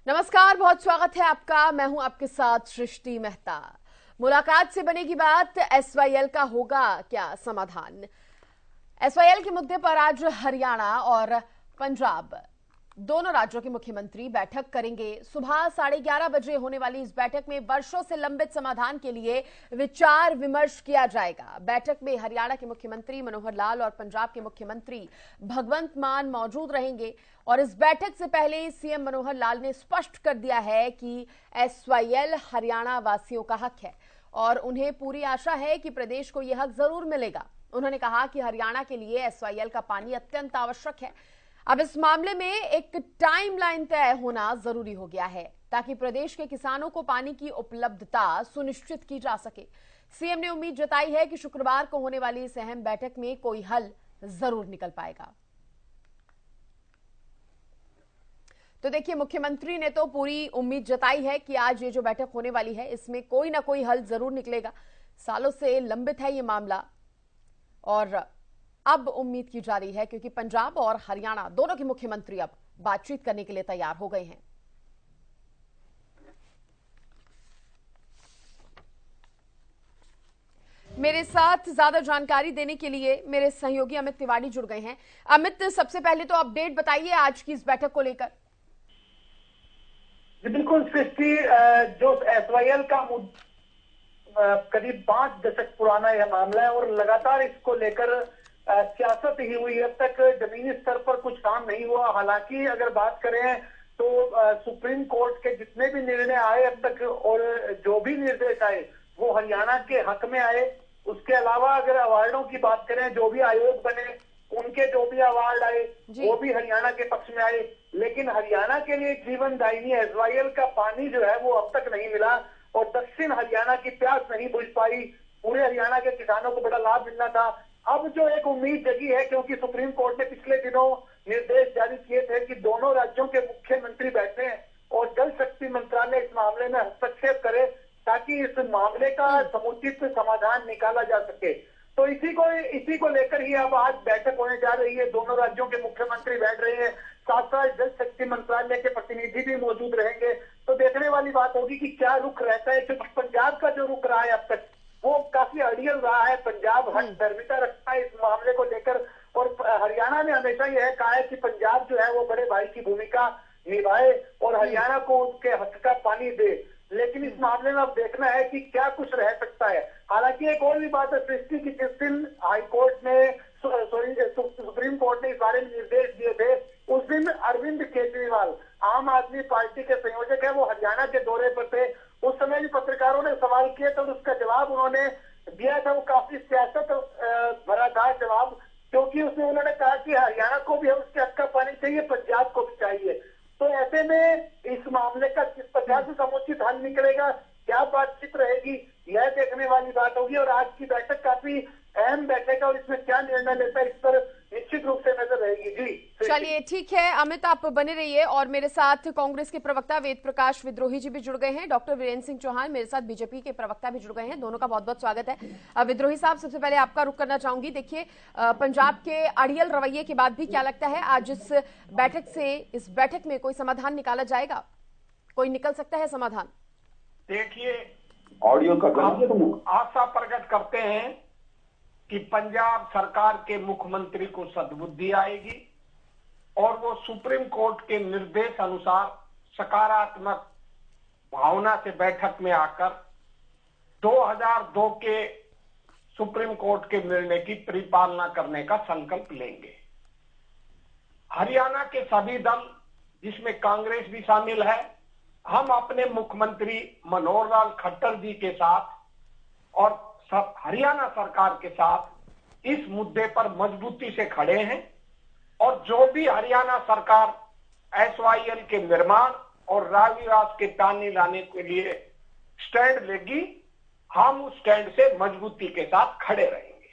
नमस्कार, बहुत स्वागत है आपका। मैं हूं आपके साथ सृष्टि मेहता। मुलाकात से बनेगी बात, एसवाईएल का होगा क्या समाधान। एसवाईएल के मुद्दे पर आज हरियाणा और पंजाब दोनों राज्यों के मुख्यमंत्री बैठक करेंगे। सुबह 11:30 बजे होने वाली इस बैठक में वर्षों से लंबित समाधान के लिए विचार विमर्श किया जाएगा। बैठक में हरियाणा के मुख्यमंत्री मनोहर लाल और पंजाब के मुख्यमंत्री भगवंत मान मौजूद रहेंगे। और इस बैठक से पहले सीएम मनोहर लाल ने स्पष्ट कर दिया है कि एसवाईएल हरियाणा वासियों का हक है और उन्हें पूरी आशा है कि प्रदेश को यह हक जरूर मिलेगा। उन्होंने कहा कि हरियाणा के लिए एसवाईएल का पानी अत्यंत आवश्यक है। अब इस मामले में एक टाइमलाइन तय होना जरूरी हो गया है ताकि प्रदेश के किसानों को पानी की उपलब्धता सुनिश्चित की जा सके। सीएम ने उम्मीद जताई है कि शुक्रवार को होने वाली इस अहम बैठक में कोई हल जरूर निकल पाएगा। तो देखिए, मुख्यमंत्री ने तो पूरी उम्मीद जताई है कि आज ये जो बैठक होने वाली है इसमें कोई ना कोई हल जरूर निकलेगा। सालों से लंबित है ये मामला और अब उम्मीद की जा रही है क्योंकि पंजाब और हरियाणा दोनों के मुख्यमंत्री अब बातचीत करने के लिए तैयार हो गए हैं। मेरे साथ ज्यादा जानकारी देने के लिए मेरे सहयोगी अमित तिवारी जुड़ गए हैं। अमित, सबसे पहले तो अपडेट बताइए आज की इस बैठक को लेकर। बिल्कुल सृष्टि, जो एसवाईएल का करीब 5 दशक पुराना यह मामला है और लगातार इसको लेकर सियासत ही हुई। अब तक जमीनी स्तर पर कुछ काम नहीं हुआ। हालांकि अगर बात करें तो सुप्रीम कोर्ट के जितने भी निर्णय आए अब तक और जो भी निर्देश आए वो हरियाणा के हक में आए। उसके अलावा अगर अवार्डों की बात करें, जो भी आयोग बने उनके जो भी अवार्ड आए वो भी हरियाणा के पक्ष में आए। लेकिन हरियाणा के लिए जीवनदायिनी एसवाईएल का पानी जो है वो अब तक नहीं मिला और दक्षिण हरियाणा की प्यास नहीं बुझ पाई। पूरे हरियाणा के किसानों को बड़ा लाभ मिलना था। अब जो एक उम्मीद जगी है, क्योंकि सुप्रीम कोर्ट ने पिछले दिनों निर्देश जारी किए थे कि दोनों राज्यों के मुख्यमंत्री बैठे और जल शक्ति मंत्रालय इस मामले में हस्तक्षेप करे ताकि इस मामले का समुचित समाधान निकाला जा सके। तो इसी को लेकर ही अब आज बैठक होने जा रही है। दोनों राज्यों के मुख्यमंत्री बैठ रहे हैं, साथ साथ जल शक्ति मंत्रालय के प्रतिनिधि भी मौजूद रहेंगे। तो देखने वाली बात होगी कि क्या रुख रहता है, क्योंकि पंजाब का जो रुख रहा है अब तक वो काफी अड़ियल रहा है। पंजाब हठधर्मिता रखता है इस मामले को लेकर और हरियाणा ने हमेशा यह कहा है कि पंजाब जो है वो बड़े भाई की भूमिका निभाए और हरियाणा को उसके हक का पानी दे। लेकिन इस मामले में अब देखना है कि क्या कुछ रह सकता है। हालांकि एक और भी बात है सृष्टि की, जिस दिन हाईकोर्ट ने सुप्रीम कोर्ट ने इस बारे में निर्देश दिए थे उस दिन अरविंद केजरीवाल, आम आदमी पार्टी के संयोजक है, वो हरियाणा के दौरे पर थे। उस समय भी पत्रकारों ने सवाल किए तो उसका जवाब उन्होंने दिया था, वो काफी सियासत भरा था जवाब, क्योंकि उन्होंने कहा कि हरियाणा को भी उसके हक का पानी चाहिए, पंजाब को भी चाहिए। तो ऐसे में इस मामले का किस प्रकार से समुचित हल निकलेगा, क्या बातचीत रहेगी, यह देखने वाली बात होगी। और आज की बैठक काफी अहम बैठक है और इसमें क्या निर्णय लेता है इस पर निश्चित रूप से नजर रहेगी। जी चलिए, ठीक है अमित, आप बने रहिए। और मेरे साथ कांग्रेस के प्रवक्ता वेद प्रकाश विद्रोही जी भी जुड़ गए हैं। डॉक्टर वीरेंद्र सिंह चौहान मेरे साथ बीजेपी के प्रवक्ता भी जुड़ गए हैं। दोनों का बहुत बहुत स्वागत है। विद्रोही साहब, सबसे पहले आपका रुख करना चाहूंगी। देखिए, पंजाब के अड़ियल रवैये के बाद भी क्या लगता है आज इस बैठक में कोई समाधान निकाला जाएगा, कोई निकल सकता है समाधान? देखिए, ऑडियो का आशा प्रकट करते हैं कि पंजाब सरकार के मुख्यमंत्री को सद्बुद्धि आएगी और वो सुप्रीम कोर्ट के निर्देश अनुसार सकारात्मक भावना से बैठक में आकर 2002 के सुप्रीम कोर्ट के निर्णय की परिपालना करने का संकल्प लेंगे। हरियाणा के सभी दल, जिसमें कांग्रेस भी शामिल है, हम अपने मुख्यमंत्री मनोहर लाल खट्टर जी के साथ और हरियाणा सरकार के साथ इस मुद्दे पर मजबूती से खड़े हैं और जो भी हरियाणा सरकार एसवाईएल के निर्माण और राजविलास के पानी लाने के लिए स्टैंड लेगी, हम उस स्टैंड से मजबूती के साथ खड़े रहेंगे।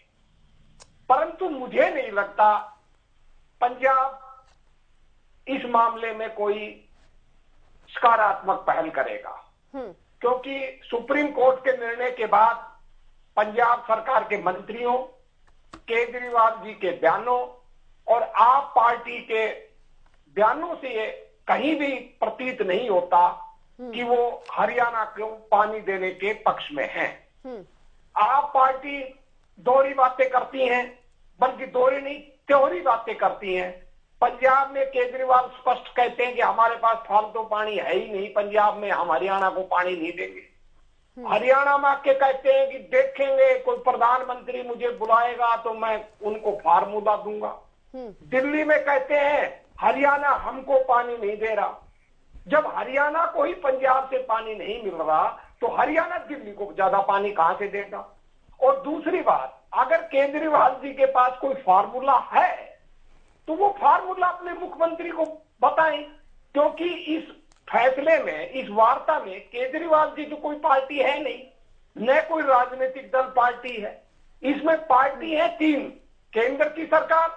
परंतु मुझे नहीं लगता पंजाब इस मामले में कोई सकारात्मक पहल करेगा, क्योंकि सुप्रीम कोर्ट के निर्णय के बाद पंजाब सरकार के मंत्रियों, केजरीवाल जी के बयानों और आप पार्टी के बयानों से ये कहीं भी प्रतीत नहीं होता कि वो हरियाणा को पानी देने के पक्ष में है। आप पार्टी दोहरी बातें करती हैं, बल्कि दोहरी नहीं त्योहरी बातें करती हैं। पंजाब में केजरीवाल स्पष्ट कहते हैं कि हमारे पास फालतू पानी है ही नहीं, पंजाब में हम हरियाणा को पानी नहीं देंगे। हरियाणा में आके कहते हैं कि देखेंगे कोई प्रधानमंत्री मुझे बुलाएगा तो मैं उनको फार्मूला दूंगा। दिल्ली में कहते हैं हरियाणा हमको पानी नहीं दे रहा। जब हरियाणा को ही पंजाब से पानी नहीं मिल रहा तो हरियाणा दिल्ली को ज्यादा पानी कहां से देगा। और दूसरी बात, अगर केजरीवाल जी के पास कोई फार्मूला है तो वो फार्मूला अपने मुख्यमंत्री को बताएं, क्योंकि इस फैसले में, इस वार्ता में केजरीवाल जी तो कोई पार्टी है नहीं, न कोई राजनीतिक दल पार्टी है। इसमें पार्टी है तीन, केंद्र की सरकार,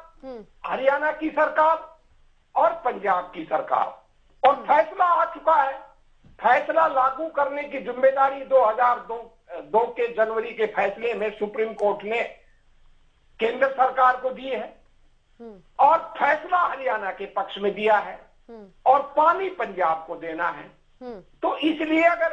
हरियाणा की सरकार और पंजाब की सरकार। और फैसला आ चुका है। फैसला लागू करने की जिम्मेदारी 2002 के जनवरी के फैसले में सुप्रीम कोर्ट ने केंद्र सरकार को दी है और फैसला हरियाणा के पक्ष में दिया है और पानी पंजाब को देना है। तो इसलिए अगर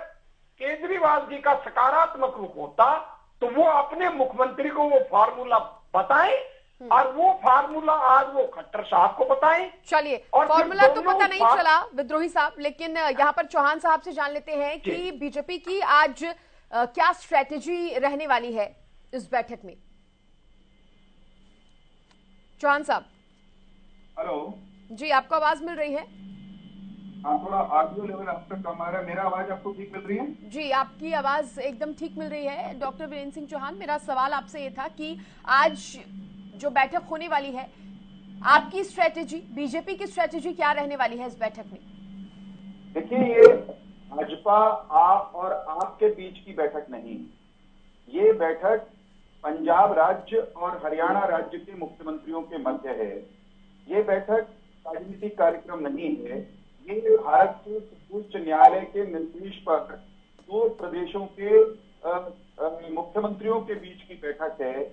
केजरीवाल जी का सकारात्मक रुख होता तो वो अपने मुख्यमंत्री को वो फार्मूला बताएं और वो फार्मूला आज वो खट्टर साहब को बताएं। चलिए, फार्मूला तो पता नहीं चला विद्रोही साहब, लेकिन यहाँ पर चौहान साहब से जान लेते हैं कि बीजेपी की आज क्या स्ट्रेटेजी रहने वाली है इस बैठक में। चौहान साहब। हेलो जी, आपको आवाज मिल रही है? हाँ, थोड़ा ऑडियो लेवल आपका कम आ रहा है। मेरा आवाज आपको ठीक मिल रही है? जी, आपकी आवाज एकदम ठीक मिल रही है। डॉक्टर वीरेंद्र सिंह चौहान, मेरा सवाल आपसे ये था कि आज जो बैठक होने वाली है, आपकी स्ट्रेटेजी, बीजेपी की स्ट्रेटेजी क्या रहने वाली है इस बैठक में? देखिए, ये भाजपा आप और आपके बीच की बैठक नहीं, ये बैठक पंजाब राज्य और हरियाणा राज्य के मुख्यमंत्रियों के मध्य है। ये बैठक राजनीतिक कार्यक्रम नहीं है। ये भारत के सर्वोच्च न्यायालय के निर्देश पर दो प्रदेशों के मुख्यमंत्रियों के बीच की बैठक है,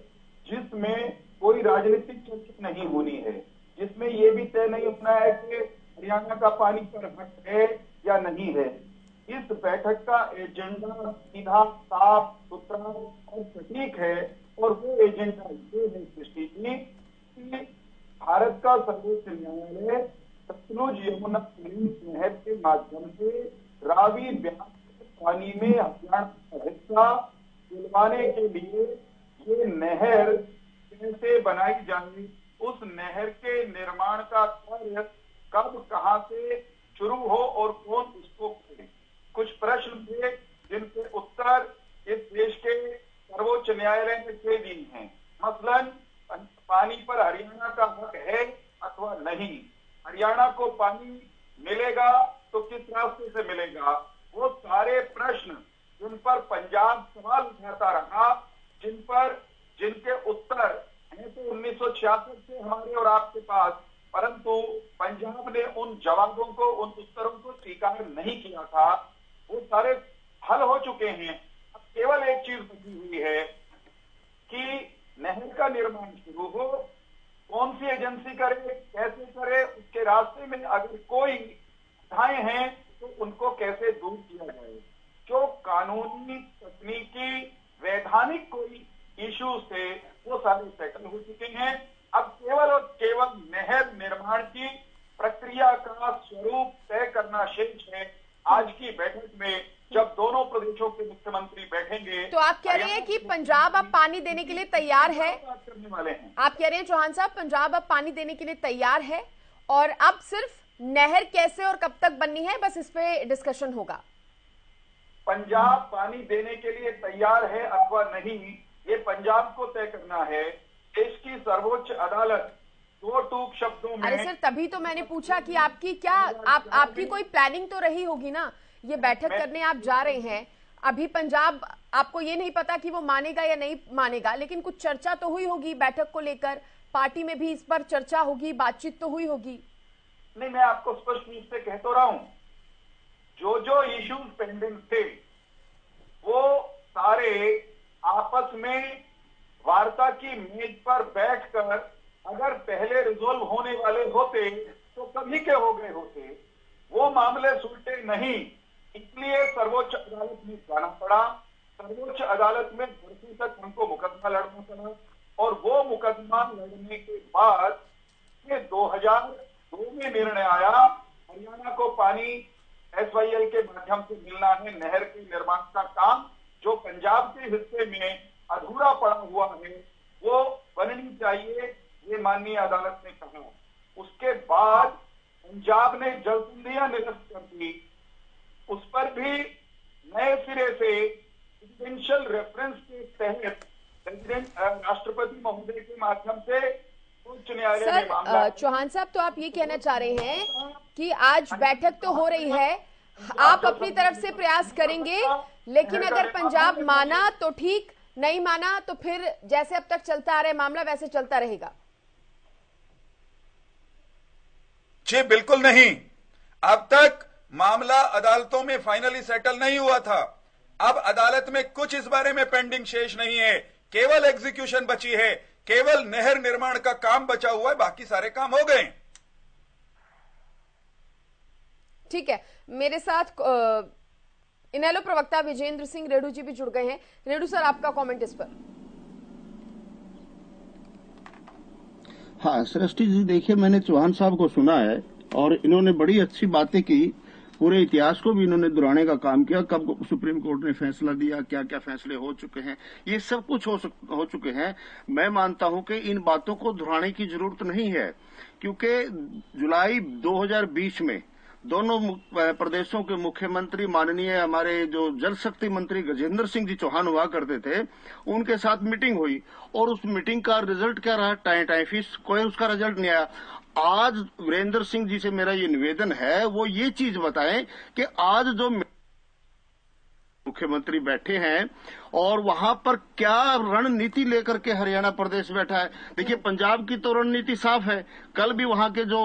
जिसमें कोई राजनीतिक चर्चा नहीं होनी है, जिसमें ये भी तय नहीं होना है कि हरियाणा का पानी पर हक है या नहीं है। इस बैठक का एजेंडा सीधा, साफ सुथरा और सटीक है और वो एजेंडा ये है सृष्टि जी कि भारत का सर्वोच्च न्यायालय सतलुज यमुना नहर के माध्यम से रावी ब्यास पानी में हरियाणा का हिस्सा दिलवाने के लिए ये नहर कैसे बनाई जाए, उस नहर के निर्माण का कार्य कब, कहां से शुरू हो और कौन उसको करे। कुछ प्रश्न थे जिनके उत्तर इस देश के सर्वोच्च न्यायालय ने दे दिए हैं। मसलन पानी पर हरियाणा का हक है अथवा नहीं, हरियाणा को पानी मिलेगा तो किस रास्ते से मिलेगा, वो सारे प्रश्न जिन पर पंजाब सवाल उठाता रहा, जिनके उत्तर हैं तो 1966 से हमारे और आपके पास, परंतु पंजाब ने उन जवाबों को, उन उत्तरों को स्वीकार नहीं किया था। वो सारे हल हो चुके हैं। अब केवल एक चीज बची हुई है कि नहर का निर्माण शुरू हो, कौन सी एजेंसी करे, कैसे करे, उसके रास्ते में अगर कोई बाधाएं हैं तो उनको कैसे दूर किया जाए। जो कानूनी, तकनीकी, वैधानिक कोई इश्यूज थे वो सारे सेटल हो चुके हैं। अब केवल और केवल नहर निर्माण की प्रक्रिया का स्वरूप तय करना शेष है। आज की बैठक में जब दोनों प्रदेशों के मुख्यमंत्री बैठेंगे तो आप कह रहे हैं कि पंजाब अब पानी देने के लिए तैयार है, करने वाले हैं। आप कह रहे हैं चौहान साहब पंजाब अब पानी देने के लिए तैयार है और अब सिर्फ नहर कैसे और कब तक बननी है, बस इस पे डिस्कशन होगा। पंजाब पानी देने के लिए तैयार है अथवा नहीं, ये पंजाब को तय करना है। देश की सर्वोच्च अदालत दो टूक शब्दों में। अरे सर, तभी तो मैंने पूछा कि आपकी क्या आपकी कोई प्लानिंग तो रही होगी ना, ये बैठक करने आप जा रहे हैं। अभी पंजाब, आपको ये नहीं पता कि वो मानेगा या नहीं मानेगा, लेकिन कुछ चर्चा तो हुई होगी बैठक को लेकर, पार्टी में भी इस पर चर्चा होगी, बातचीत तो हुई होगी। नहीं, मैं आपको स्पष्ट रूप से कह तो रहा हूं, जो जो इश्यूज पेंडिंग थे वो सारे आपस में वार्ता की मेज पर बैठकर अगर पहले रिजोल्व होने वाले होते तो कभी के हो गए होते। वो मामले सुलटे नहीं, इसलिए सर्वोच्च अदालत में जाना पड़ा। सर्वोच्च अदालत में बरसों तक हमको मुकदमा लड़ना पड़ा और वो मुकदमा लड़ने के बाद 2002 में निर्णय आया, हरियाणा को पानी SYL के माध्यम से मिलना है। नहर के निर्माण का काम जो पंजाब के हिस्से में अधूरा पड़ा हुआ है वो बननी चाहिए, ये माननीय अदालत ने कहा। उसके बाद पंजाब ने जलसंधियां निरस्त कर दी, उस पर भी नए सिरे से प्रेसिडेंशियल रेफरेंस के तहत राष्ट्रपति महोदय के माध्यम से उच्च न्यायालय में मामला। चौहान साहब, तो आप ये कहना चाह रहे हैं कि आज बैठक तो हो रही है, आप अपनी तरफ से प्रयास करेंगे, लेकिन अगर पंजाब माना तो ठीक, नहीं माना तो फिर जैसे अब तक चलता आ रहा है मामला वैसे चलता रहेगा? जी बिल्कुल नहीं। अब तक मामला अदालतों में फाइनली सेटल नहीं हुआ था। अब अदालत में कुछ इस बारे में पेंडिंग शेष नहीं है, केवल एग्जीक्यूशन बची है, केवल नहर निर्माण का काम बचा हुआ है, बाकी सारे काम हो गए। ठीक है, मेरे साथ इनेलो प्रवक्ता विजेंद्र सिंह रेडू जी भी जुड़ गए हैं। रेडू सर, आपका कमेंट इस पर। हाँ सृष्टि जी, देखिए मैंने चौहान साहब को सुना है और इन्होंने बड़ी अच्छी बातें की, पूरे इतिहास को भी इन्होंने दोहराने का काम किया, कब सुप्रीम कोर्ट ने फैसला दिया, क्या क्या फैसले हो चुके हैं, ये सब कुछ हो चुके हैं। मैं मानता हूं कि इन बातों को दोहराने की जरूरत नहीं है, क्योंकि जुलाई 2020 में दोनों प्रदेशों के मुख्यमंत्री माननीय हमारे जो जल शक्ति मंत्री गजेंद्र सिंह जी चौहान हुआ करते थे, उनके साथ मीटिंग हुई और उस मीटिंग का रिजल्ट क्या रहा? टाई फिश, कोई उसका रिजल्ट नहीं आया। आज वीरेंद्र सिंह जी से मेरा ये निवेदन है, वो ये चीज बताएं कि आज जो मुख्यमंत्री बैठे हैं और वहां पर क्या रणनीति लेकर के हरियाणा प्रदेश बैठा है। देखिए पंजाब की तो रणनीति साफ है। कल भी वहां के जो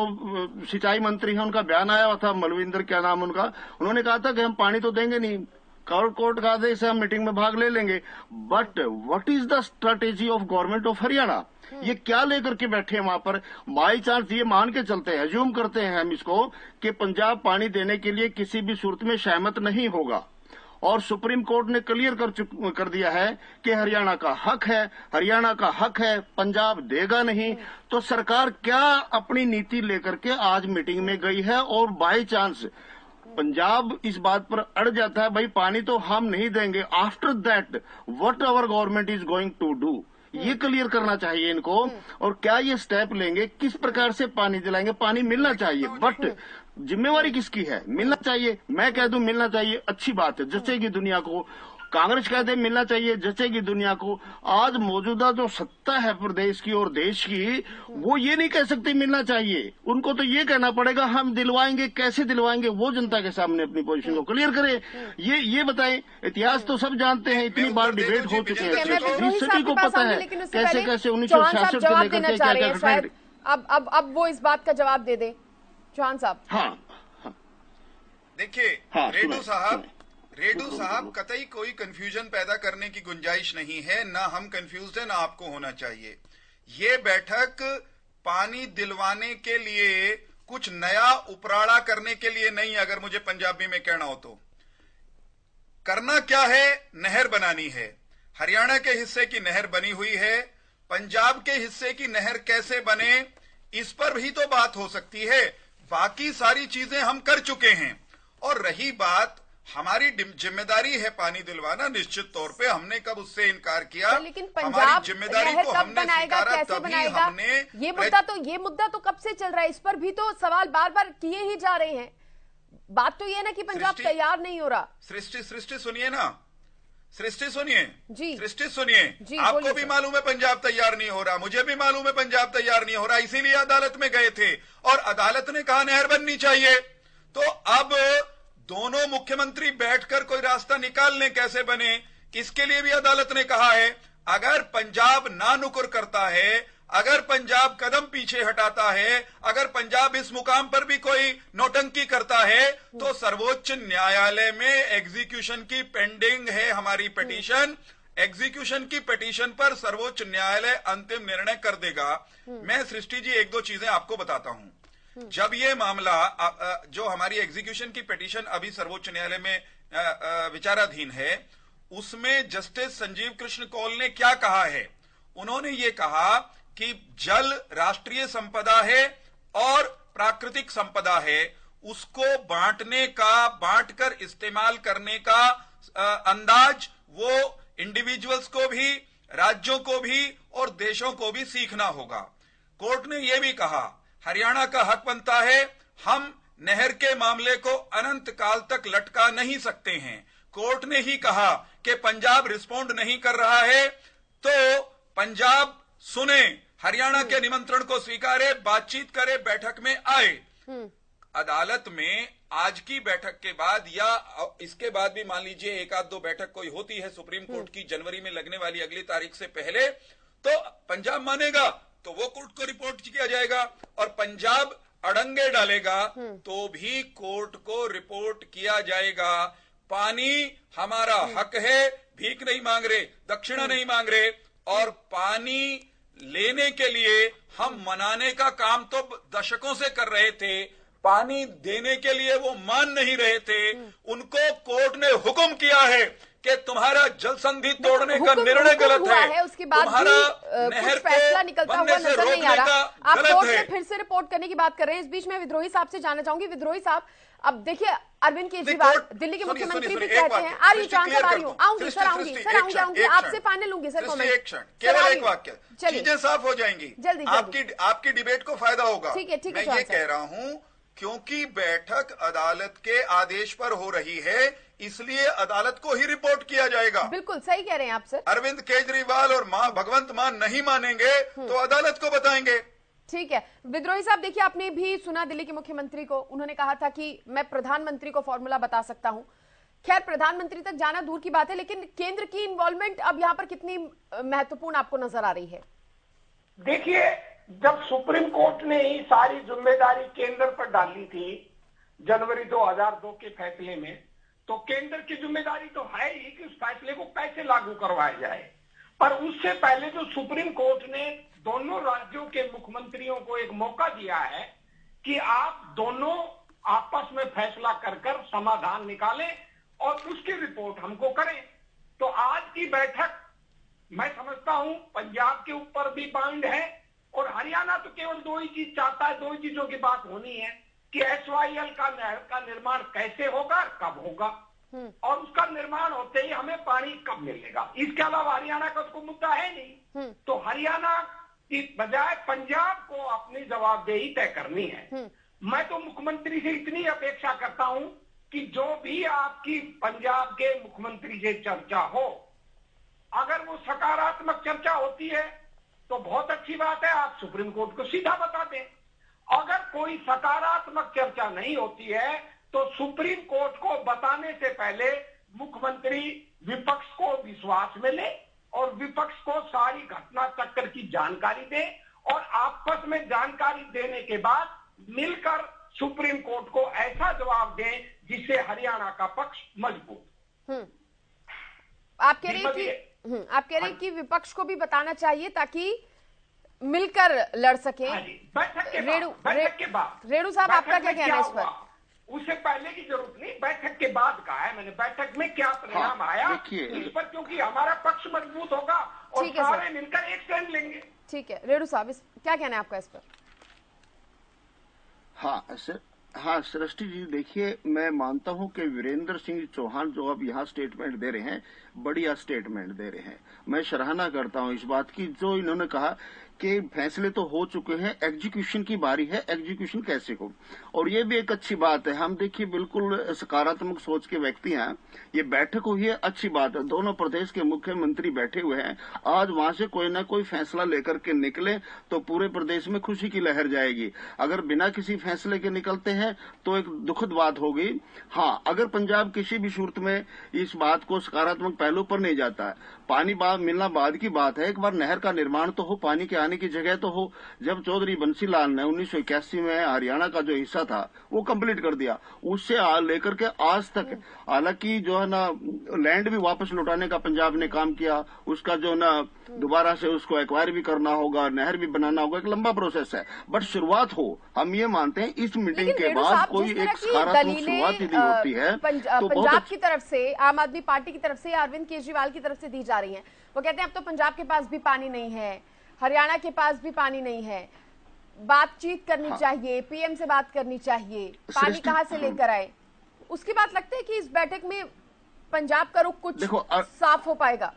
सिंचाई मंत्री हैं उनका बयान आया हुआ था, मलविंदर क्या नाम उनका, उन्होंने कहा था कि हम पानी तो देंगे नहीं, कोर्ट का आदेश है, हम मीटिंग में भाग ले लेंगे। But what is the strategy of government of Haryana? ये क्या लेकर के बैठे हैं वहां पर? बाई चांस ये मान के चलते हैं, एज्यूम करते हैं हम इसको कि पंजाब पानी देने के लिए किसी भी सूरत में सहमत नहीं होगा और सुप्रीम कोर्ट ने क्लियर कर दिया है कि हरियाणा का हक है, हरियाणा का हक है, पंजाब देगा नहीं। तो सरकार क्या अपनी नीति लेकर के आज मीटिंग में गई है और बाई चांस पंजाब इस बात पर अड़ जाता है भाई पानी तो हम नहीं देंगे, after that what our government is going to do, ये क्लियर करना चाहिए इनको। और क्या ये स्टेप लेंगे, किस प्रकार से पानी दिलाएंगे? पानी मिलना चाहिए, बट जिम्मेवारी किसकी है? मिलना चाहिए। मैं कह दूं मिलना चाहिए, अच्छी बात है, जचेगी दुनिया को। कांग्रेस कहते हैं मिलना चाहिए, जचेगी दुनिया को। आज मौजूदा जो सत्ता है प्रदेश की और देश की, वो ये नहीं कह सकते मिलना चाहिए। उनको तो ये कहना पड़ेगा हम दिलवाएंगे, कैसे दिलवाएंगे वो जनता के सामने अपनी पोजीशन को क्लियर करे। ये बताएं। इतिहास तो सब जानते हैं, इतनी बार डिबेट हो चुके हैं, सभी को पता है कैसे कैसे 1966 से लेकर के क्या क्या घटनाएं। अब वो इस बात का जवाब दे दे चौहान साहब। हाँ देखिए रेडू साहब कतई कोई कंफ्यूजन पैदा करने की गुंजाइश नहीं है, ना हम कंफ्यूज है ना आपको होना चाहिए। ये बैठक पानी दिलवाने के लिए, कुछ नया उपराड़ा करने के लिए नहीं। अगर मुझे पंजाबी में कहना हो तो करना क्या है, नहर बनानी है। हरियाणा के हिस्से की नहर बनी हुई है, पंजाब के हिस्से की नहर कैसे बने इस पर भी तो बात हो सकती है। बाकी सारी चीजें हम कर चुके हैं। और रही बात, हमारी जिम्मेदारी है पानी दिलवाना, निश्चित तौर पे हमने कब उससे इनकार किया। लेकिन पंजाब जिम्मेदारी को हमने स्वीकारा, तभी हमने ये मुद्दा तो कब से चल रहा है, इस पर भी तो सवाल बार बार किए ही जा रहे हैं। बात तो ये ना कि पंजाब तैयार नहीं हो रहा। सृष्टि सुनिए ना, सृष्टि सुनिए जी, सृष्टि सुनिए। आपको भी मालूम है पंजाब तैयार नहीं हो रहा, मुझे भी मालूम है पंजाब तैयार नहीं हो रहा, इसीलिए अदालत में गए थे और अदालत ने कहा नहर बननी चाहिए। तो अब दोनों मुख्यमंत्री बैठकर कोई रास्ता निकाल लें कैसे बने, इसके लिए भी अदालत ने कहा है। अगर पंजाब ना नुकुर करता है, अगर पंजाब कदम पीछे हटाता है, अगर पंजाब इस मुकाम पर भी कोई नौटंकी करता है, तो सर्वोच्च न्यायालय में एग्जीक्यूशन की पेंडिंग है हमारी पिटीशन। एग्जीक्यूशन की पिटीशन पर सर्वोच्च न्यायालय अंतिम निर्णय कर देगा। मैं सृष्टि जी एक दो चीजें आपको बताता हूं। जब ये मामला जो हमारी एग्जीक्यूशन की पिटीशन अभी सर्वोच्च न्यायालय में विचाराधीन है, उसमें जस्टिस संजीव कृष्ण कौल ने क्या कहा है? उन्होंने ये कहा कि जल राष्ट्रीय संपदा है और प्राकृतिक संपदा है, उसको बांटकर इस्तेमाल करने का अंदाज वो इंडिविजुअल्स को भी, राज्यों को भी और देशों को भी सीखना होगा। कोर्ट ने यह भी कहा हरियाणा का हक बनता है, हम नहर के मामले को अनंत काल तक लटका नहीं सकते हैं। कोर्ट ने ही कहा कि पंजाब रिस्पॉन्ड नहीं कर रहा है तो पंजाब सुने, हरियाणा के निमंत्रण को स्वीकारे, बातचीत करे, बैठक में आए। अदालत में आज की बैठक के बाद या इसके बाद भी मान लीजिए एक आध दो बैठक कोई होती है सुप्रीम कोर्ट की जनवरी में लगने वाली अगली तारीख से पहले, तो पंजाब मानेगा तो वो कोर्ट को रिपोर्ट किया जाएगा, और पंजाब अड़ंगे डालेगा तो भी कोर्ट को रिपोर्ट किया जाएगा। पानी हमारा हक है, भीख नहीं मांग रहे, दक्षिणा नहीं मांग रहे, और पानी लेने के लिए हम मनाने का काम तो दशकों से कर रहे थे, पानी देने के लिए वो मान नहीं रहे थे। उनको कोर्ट ने हुक्म किया है कि तुम्हारा जल संधि तोड़ने का निर्णय गलत है, उसके बाद तुम्हारा नहर फैसला निकलता हुआ नजर नहीं आ रहा। आप कोर्ट में फिर से रिपोर्ट करने की बात कर रहे हैं। इस बीच में विद्रोही साहब से जानना चाहूंगी। विद्रोही साहब, अब देखिए अरविंद केजरीवाल दिल्ली के मुख्यमंत्री भी कहते हैं, आ रही चांद साहब, आ रही हूँ, आऊंगी सर, आऊंगी आपसे फाइनल लूंगी सर कमेंट। केवल एक वाक्य, चीजें साफ हो जाएंगी, जल्दी आपकी डिबेट को फायदा होगा। ठीक है, मैं ये कह रहा हूँ क्योंकि बैठक अदालत के आदेश पर हो रही है, इसलिए अदालत को ही रिपोर्ट किया जाएगा। बिल्कुल सही कह रहे हैं आप सर। अरविंद केजरीवाल और भगवंत मान नहीं मानेंगे तो अदालत को बताएंगे। ठीक है विद्रोही साहब, देखिए आपने भी सुना दिल्ली के मुख्यमंत्री को, उन्होंने कहा था कि मैं प्रधानमंत्री को फॉर्मूला बता सकता हूं। खैर प्रधानमंत्री तक जाना दूर की बात है, लेकिन केंद्र की इन्वॉल्वमेंट अब यहां पर कितनी महत्वपूर्ण आपको नजर आ रही है? देखिए, जब सुप्रीम कोर्ट ने ही सारी जिम्मेदारी केंद्र पर डाली थी जनवरी 2002 के फैसले में, तो केंद्र की जिम्मेदारी तो है ही कि उस फैसले को कैसे लागू करवाया जाए। पर उससे पहले जो सुप्रीम कोर्ट ने दोनों राज्यों के मुख्यमंत्रियों को एक मौका दिया है कि आप दोनों आपस में फैसला कर समाधान निकालें और उसकी रिपोर्ट हमको करें। तो आज की बैठक मैं समझता हूं पंजाब के ऊपर भी बाउंड है, और हरियाणा तो केवल दो ही चीज चाहता है, दो ही चीजों की बात होनी है कि SYL का नहर का निर्माण कैसे होगा, कब होगा, और उसका निर्माण होते ही हमें पानी कब मिलेगा। इसके अलावा हरियाणा का उसको मुद्दा है नहीं। तो हरियाणा की बजाय पंजाब को अपनी जवाबदेही तय करनी है। मैं तो मुख्यमंत्री से इतनी अपेक्षा करता हूं कि जो भी आपकी पंजाब के मुख्यमंत्री से चर्चा हो, अगर वो सकारात्मक चर्चा होती है तो बहुत अच्छी बात है, आप सुप्रीम कोर्ट को सीधा बता दें। अगर कोई सकारात्मक चर्चा नहीं होती है तो सुप्रीम कोर्ट को बताने से पहले मुख्यमंत्री विपक्ष को विश्वास में ले और विपक्ष को सारी घटना चक्र की जानकारी दे, और आपस में जानकारी देने के बाद मिलकर सुप्रीम कोर्ट को ऐसा जवाब दें जिससे हरियाणा का पक्ष मजबूत। आप कह रहे हैं कि विपक्ष को भी बताना चाहिए ताकि मिलकर लड़ सके। बैठक के बाद रेणु साहब आपका क्या कहना है इस पर? उससे पहले की जरूरत नहीं, बैठक के बाद कहा है मैंने। बैठक में क्या परिणाम आया इस पर, क्योंकि हमारा पक्ष मजबूत होगा और सारे मिलकर एक स्टैंड लेंगे। ठीक है रेणु साहब, क्या कहना है आपका इस पर? हाँ सृष्टि जी, देखिए मैं मानता हूं कि वीरेंद्र सिंह चौहान जो अब यहाँ स्टेटमेंट दे रहे हैं, बढ़िया स्टेटमेंट दे रहे हैं। मैं सराहना करता हूं इस बात की जो इन्होंने कहा कि फैसले तो हो चुके हैं, एग्जीक्यूशन की बारी है, एग्जीक्यूशन कैसे हो। और ये भी एक अच्छी बात है। हम देखिए बिल्कुल सकारात्मक सोच के व्यक्ति हैं। ये बैठक हुई है, अच्छी बात है। दोनों प्रदेश के मुख्यमंत्री बैठे हुए हैं, आज वहां से कोई ना कोई फैसला लेकर के निकले तो पूरे प्रदेश में खुशी की लहर जाएगी। अगर बिना किसी फैसले के निकलते हैं तो एक दुखद बात होगी। हाँ, अगर पंजाब किसी भी सूरत में इस बात को सकारात्मक पहलू पर नहीं जाता है, पानी मिलना बाद की बात है, एक बार नहर का निर्माण तो हो, पानी के जाने की जगह तो हो। जब चौधरी बंसीलाल ने 1981 में हरियाणा का जो हिस्सा था वो कंप्लीट कर दिया, उससे लेकर के आज तक, हालांकि जो है ना लैंड भी वापस लौटाने का पंजाब ने काम किया, उसका जो ना दोबारा से उसको एक्वायर भी करना होगा, नहर भी बनाना होगा, एक लंबा प्रोसेस है। बट शुरुआत हो, हम ये मानते हैं इस मीटिंग के बाद कोई एक सकारात्मक शुरुआत यदि होती है तो पंजाब की तरफ से, आम आदमी पार्टी की तरफ से, अरविंद केजरीवाल की तरफ से दी जा रही है। वो कहते हैं अब तो पंजाब के पास भी पानी नहीं है, हरियाणा के पास भी पानी नहीं है, बातचीत करनी चाहिए, पीएम से बात करनी चाहिए, पानी कहां से लेकर आए। उसकी बात लगता है कि इस बैठक में पंजाब का रुख कुछ साफ हो पाएगा?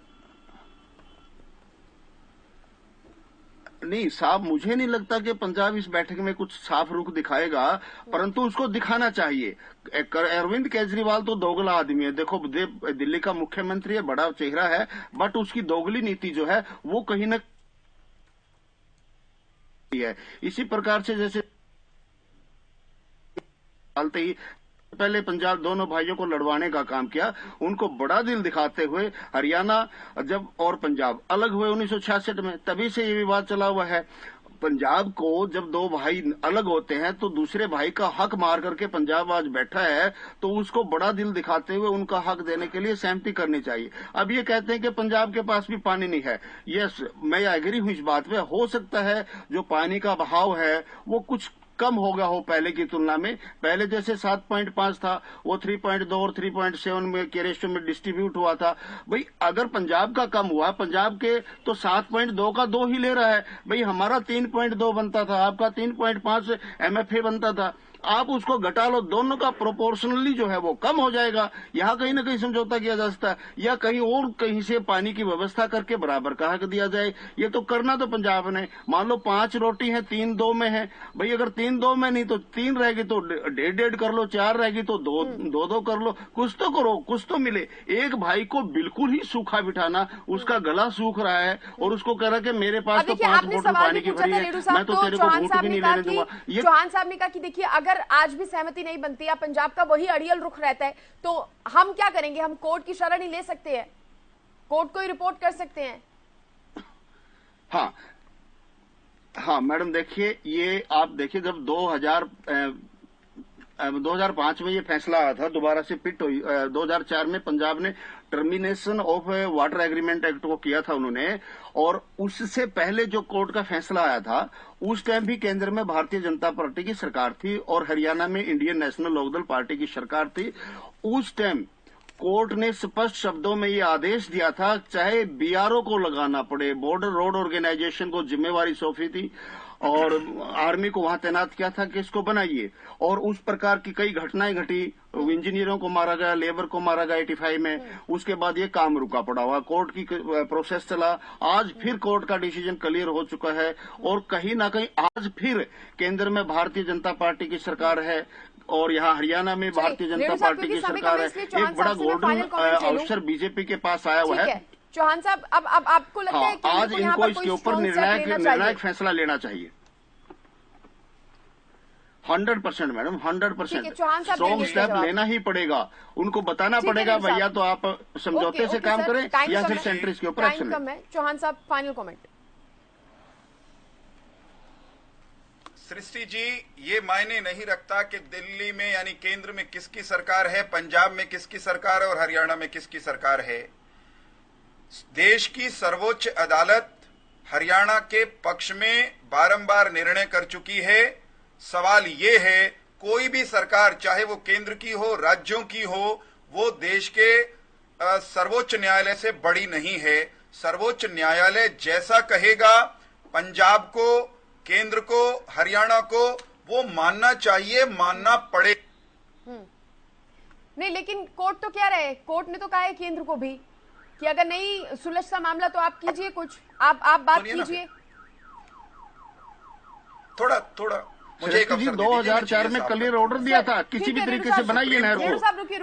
नहीं साहब, मुझे नहीं लगता कि पंजाब इस बैठक में कुछ साफ रुख दिखाएगा, परंतु उसको दिखाना चाहिए। अरविंद केजरीवाल तो दोगला आदमी है। देखो, दिल्ली का मुख्यमंत्री है, बड़ा चेहरा है, बट उसकी दोगली नीति जो है वो कहीं न है। इसी प्रकार से जैसे डालते ही पहले पंजाब दोनों भाइयों को लड़वाने का काम किया, उनको बड़ा दिल दिखाते हुए हरियाणा जब और पंजाब अलग हुए 1966 में, तभी से ये विवाद चला हुआ है। पंजाब को जब दो भाई अलग होते हैं तो दूसरे भाई का हक मार करके पंजाब आज बैठा है, तो उसको बड़ा दिल दिखाते हुए उनका हक देने के लिए सहमति करनी चाहिए। अब ये कहते हैं कि पंजाब के पास भी पानी नहीं है। यस, मैं एग्री हूं इस बात पे। हो सकता है जो पानी का बहाव है वो कुछ कम हो गया हो पहले की तुलना में। पहले जैसे 7.5 था, वो 3.2 और 3.7 में के रेशियो में डिस्ट्रीब्यूट हुआ था। भाई अगर पंजाब का कम हुआ, पंजाब के तो 7.2 का 2 ही ले रहा है। भाई हमारा 3.2 बनता था, आपका 3.5 MFA बनता था, आप उसको घटा लो, दोनों का प्रोपोर्शनली जो है वो कम हो जाएगा। यहाँ कहीं ना कहीं समझौता किया जा सकता है, या कहीं और कहीं से पानी की व्यवस्था करके बराबर का हक दिया जाए। ये तो करना तो पंजाब ने। मान लो 5 रोटी है, 3-2 में है। भाई अगर 3-2 में नहीं तो 3 रहेगी तो 1.5 कर लो, 4 रहेगी तो 2-2 कर लो, कुछ तो करो, कुछ तो मिले। एक भाई को बिल्कुल ही सूखा बिठाना, उसका गला सूख रहा है और उसको कह रहा कि मेरे पास तो 5 बोतल पानी की भरी है, मैं तो तेरे को घूंट भी नहीं लेने दूंगा। चौहान साहब ने कहा कि देखिए अगर आज भी सहमति नहीं बनती या पंजाब का वही अड़ियल रुख रहता है तो हम क्या करेंगे? हम कोर्ट की शरण ही ले सकते हैं, कोर्ट को ही रिपोर्ट कर सकते हैं। हाँ मैडम, देखिए ये आप देखिए, जब 2005 में ये फैसला आया था, दोबारा से पिट हुई। 2004 में पंजाब ने termination of water agreement act को किया था उन्होंने, और उससे पहले जो कोर्ट का फैसला आया था उस टाइम भी केंद्र में भारतीय जनता पार्टी की सरकार थी और हरियाणा में इंडियन नेशनल लोकदल पार्टी की सरकार थी। उस टाइम कोर्ट ने स्पष्ट शब्दों में ये आदेश दिया था, चाहे BRO को लगाना पड़े, बॉर्डर रोड ऑर्गेनाइजेशन को जिम्मेवारी सौंपी थी और आर्मी को वहां तैनात किया था कि इसको बनाइए, और उस प्रकार की कई घटनाएं घटी। इंजीनियरों को मारा गया, लेबर को मारा गया 85 में। उसके बाद ये काम रुका पड़ा हुआ, कोर्ट की प्रोसेस चला। आज फिर कोर्ट का डिसीजन क्लियर हो चुका है और कहीं ना कहीं आज फिर केंद्र में भारतीय जनता पार्टी की सरकार है और यहाँ हरियाणा में भारतीय जनता पार्टी की सरकार है। एक बड़ा गोल्डन अवसर बीजेपी के पास आया हुआ है। चौहान साहब, अब आपको लगता है कि आज इनको इसके ऊपर निर्णायक फैसला लेना चाहिए। 100% मैडम, 100% स्ट्रॉन्ग स्टेप लेना ही पड़ेगा। उनको बताना पड़ेगा भैया तो आप समझौते से काम करें या फिर सेंटर इसके ऊपर एक्शन लें। चौहान साहब, फाइनल कमेंट। सृष्टि जी, ये मायने नहीं रखता कि दिल्ली में यानी केंद्र में किसकी सरकार है, पंजाब में किसकी सरकार है और हरियाणा में किसकी सरकार है। देश की सर्वोच्च अदालत हरियाणा के पक्ष में बारंबार निर्णय कर चुकी है। सवाल ये है, कोई भी सरकार, चाहे वो केंद्र की हो, राज्यों की हो, वो देश के सर्वोच्च न्यायालय से बड़ी नहीं है। सर्वोच्च न्यायालय जैसा कहेगा पंजाब को, केंद्र को, हरियाणा को वो मानना चाहिए, मानना पड़े। नहीं, लेकिन कोर्ट तो क्या रहे, कोर्ट ने तो कहा है केंद्र को भी कि अगर नहीं सुलझता मामला तो आप कीजिए कुछ, आप बात कीजिए। थोड़ा मुझे एक अवसर 2004 में क्लियर ऑर्डर दिया था, किसी भी तरीके से बनाइए नहर को,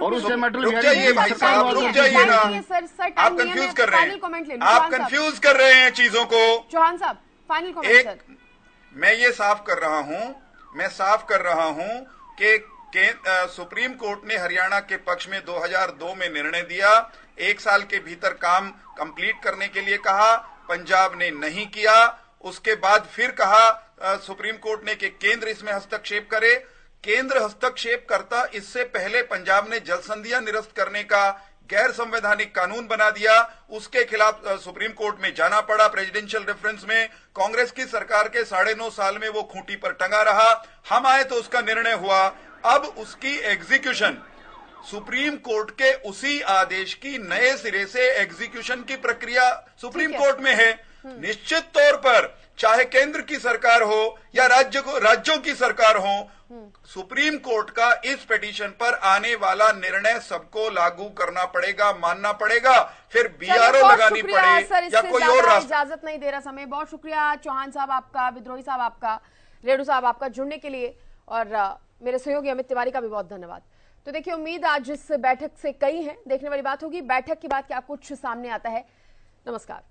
और उससे रुक जाइए भाई साहब, रुक जाइए ना, आप कंफ्यूज कर रहे हैं, आप कंफ्यूज कर रहे हैं चीजों को। चौहान साहब, फाइनल कमेंट। मैं ये साफ कर रहा हूं कि सुप्रीम कोर्ट ने हरियाणा के पक्ष में 2002 में निर्णय दिया, 1 साल के भीतर काम कंप्लीट करने के लिए कहा, पंजाब ने नहीं किया। उसके बाद फिर कहा सुप्रीम कोर्ट ने कि केंद्र इसमें हस्तक्षेप करे। केंद्र हस्तक्षेप करता इससे पहले पंजाब ने जलसंधियां निरस्त करने का गैर संवैधानिक कानून बना दिया, उसके खिलाफ सुप्रीम कोर्ट में जाना पड़ा। प्रेसिडेंशियल रेफरेंस में कांग्रेस की सरकार के 9.5 साल में वो खूंटी पर टंगा रहा। हम आए तो उसका निर्णय हुआ, अब उसकी एग्जीक्यूशन सुप्रीम कोर्ट के उसी आदेश की नए सिरे से एग्जीक्यूशन की प्रक्रिया सुप्रीम कोर्ट में है। निश्चित तौर पर चाहे केंद्र की सरकार हो या राज्यों की सरकार हो, सुप्रीम कोर्ट का इस पिटीशन पर आने वाला निर्णय सबको लागू करना पड़ेगा, मानना पड़ेगा, फिर बीआरओ लगानी पड़े या कोई और रास्ता। इजाजत नहीं दे रहा समय। बहुत शुक्रिया चौहान साहब आपका, विद्रोही साहब आपका, रेडू साहब आपका जुड़ने के लिए, और मेरे सहयोगी अमित तिवारी का भी बहुत धन्यवाद। तो देखिए, उम्मीद आज इस बैठक से कई है, देखने वाली बात होगी बैठक के बाद क्या कुछ सामने आता है। नमस्कार।